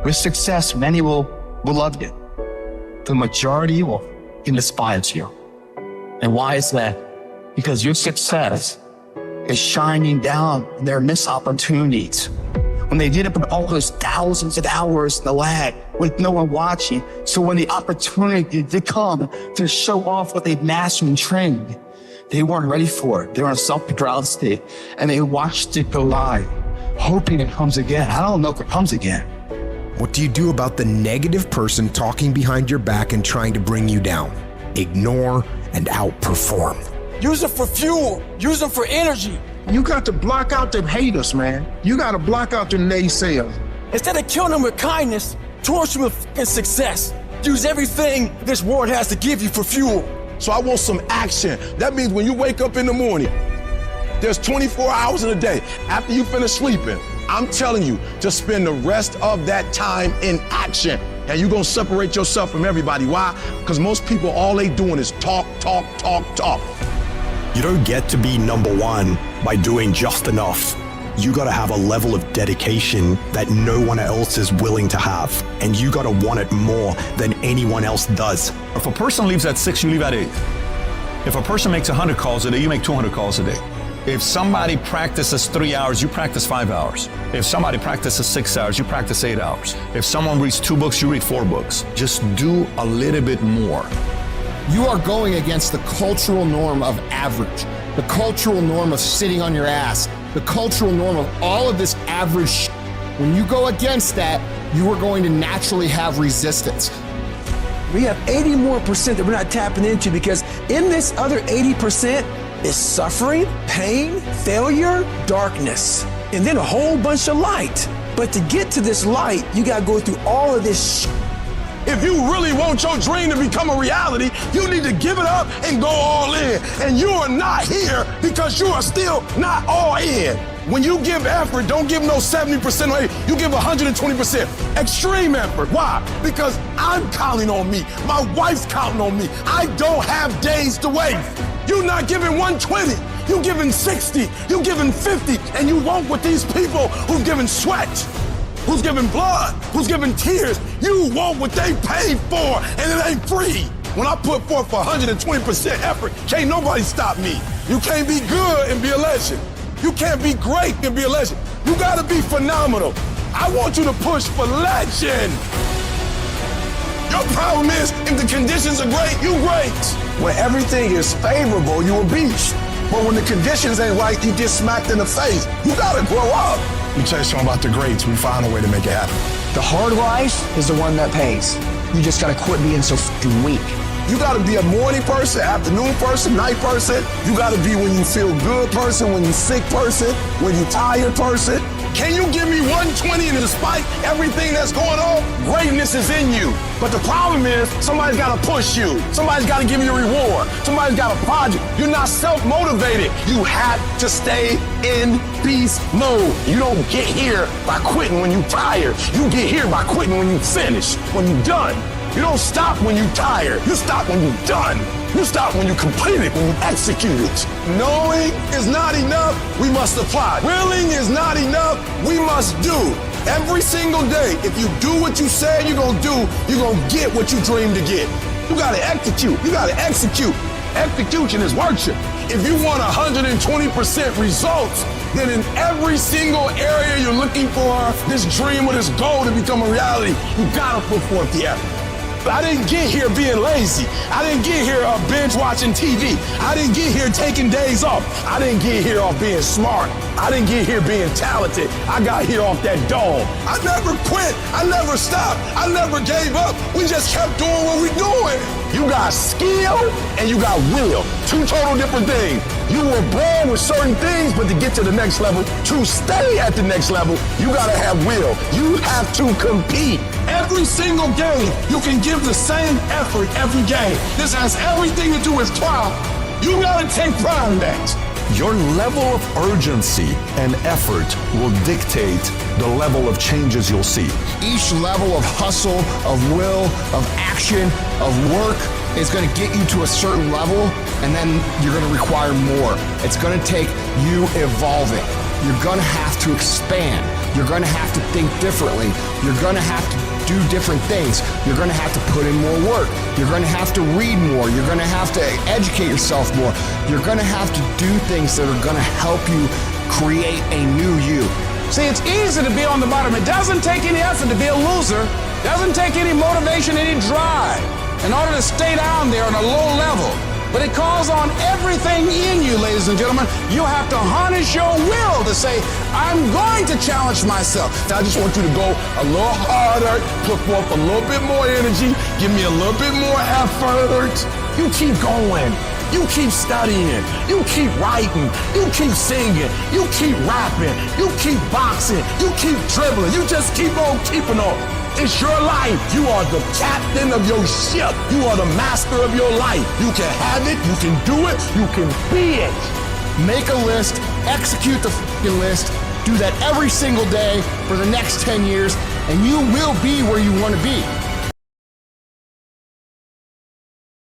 With success, many will love you. The majority will despise you. And why is that? Because your success is shining down their missed opportunities. When they did it with all those thousands of hours in the lab with no one watching. So when the opportunity did come to show off what they've mastered and trained, they weren't ready for it. They were in a self-paralysis state and they watched it go live, hoping it comes again. I don't know if it comes again. What do you do about the negative person talking behind your back and trying to bring you down? Ignore and outperform. Use it for fuel. Use it for energy. You got to block out them haters, man. You got to block out the naysayers. Instead of killing them with kindness, torch them with success. Use everything this world has to give you for fuel. So I want some action. That means when you wake up in the morning, there's 24 hours in a day. After you finish sleeping, I'm telling you to spend the rest of that time in action. And you're gonna separate yourself from everybody. Why? Because most people, all they doing is talk, talk, talk, talk. You don't get to be number one by doing just enough. You gotta have a level of dedication that no one else is willing to have. And you gotta want it more than anyone else does. If a person leaves at 6, you leave at 8. If a person makes 100 calls a day, you make 200 calls a day. If somebody practices 3 hours, you practice 5 hours. If somebody practices 6 hours, you practice 8 hours. If someone reads 2 books, you read 4 books. Just do a little bit more. You are going against the cultural norm of average, the cultural norm of sitting on your ass, the cultural norm of all of this average shit. When you go against that, you are going to naturally have resistance. We have 80% more that we're not tapping into because in this other 80% is suffering, pain, failure, darkness, and then a whole bunch of light. But to get to this light, you gotta go through all of this shit. If you really want your dream to become a reality, you need to give it up and go all in. And you are not here because you are still not all in. When you give effort, don't give no 70% or 80%. You give 120%. Extreme effort. Why? Because I'm counting on me. My wife's counting on me. I don't have days to waste. You're not giving 120. You're giving 60. You're giving 50. And you won't with these people who've given sweat, who's giving blood, who's giving tears. You want what they paid for, and it ain't free. When I put forth 120% effort, can't nobody stop me. You can't be good and be a legend. You can't be great and be a legend. You gotta be phenomenal. I want you to push for legend. Your problem is, if the conditions are great, you great. When everything is favorable, you a beast. But when the conditions ain't right, you get smacked in the face. You gotta grow up. Let me tell you something about the greats. We find a way to make it happen. The hard life is the one that pays. You just gotta quit being so fucking weak. You gotta be a morning person, afternoon person, night person. You gotta be when you feel good person, when you sick person, when you tired person. Can you give me 120 and despite everything that's going on, greatness is in you. But the problem is somebody's gotta push you. Somebody's gotta give you a reward. Somebody's got a project. You're not self-motivated. You have to stay in beast mode. You don't get here by quitting when you're tired. You get here by quitting when you finish, when you're done. You don't stop when you're tired. You stop when you're done. You stop when you complete it, when you execute it. Knowing is not enough, we must apply. Willing is not enough, we must do. Every single day, if you do what you say you're gonna do, you're gonna get what you dream to get. You gotta execute, you gotta execute. Execution is worship. If you want 120% results, then in every single area you're looking for this dream or this goal to become a reality, you gotta put forth the effort. I didn't get here being lazy. I didn't get here binge watching TV. I didn't get here taking days off. I didn't get here off being smart. I didn't get here being talented. I got here off that dome. I never quit. I never stopped. I never gave up. We just kept doing what we're doing. You got skill and you got will. Two total different things. You were born with certain things, but to get to the next level, to stay at the next level, you gotta have will. You have to compete. Every single game, you can give the same effort every game. This has everything to do with pride. You gotta take pride in that. Your level of urgency and effort will dictate the level of changes you'll see. Each level of hustle, of will, of action, of work is going to get you to a certain level, and then you're going to require more. It's going to take you evolving. You're going to have to expand. You're going to have to think differently. You're going to have to do different things. You're going to have to put in more work. You're going to have to read more. You're going to have to educate yourself more. You're going to have to do things that are going to help you create a new you. See, it's easy to be on the bottom. It doesn't take any effort to be a loser. It doesn't take any motivation, any drive in order to stay down there on a low level. But it calls on everything in you, ladies and gentlemen. You have to harness your will to say, I'm going to challenge myself. I just want you to go a little harder, put forth a little bit more energy, give me a little bit more effort. You keep going. You keep studying. You keep writing. You keep singing. You keep rapping. You keep boxing. You keep dribbling. You just keep on keeping on. It's your life. You are the captain of your ship. You are the master of your life. You can have it. You can do it. You can be it. Make a list, execute the f***ing list, do that every single day for the next 10 years, and you will be where you want to be.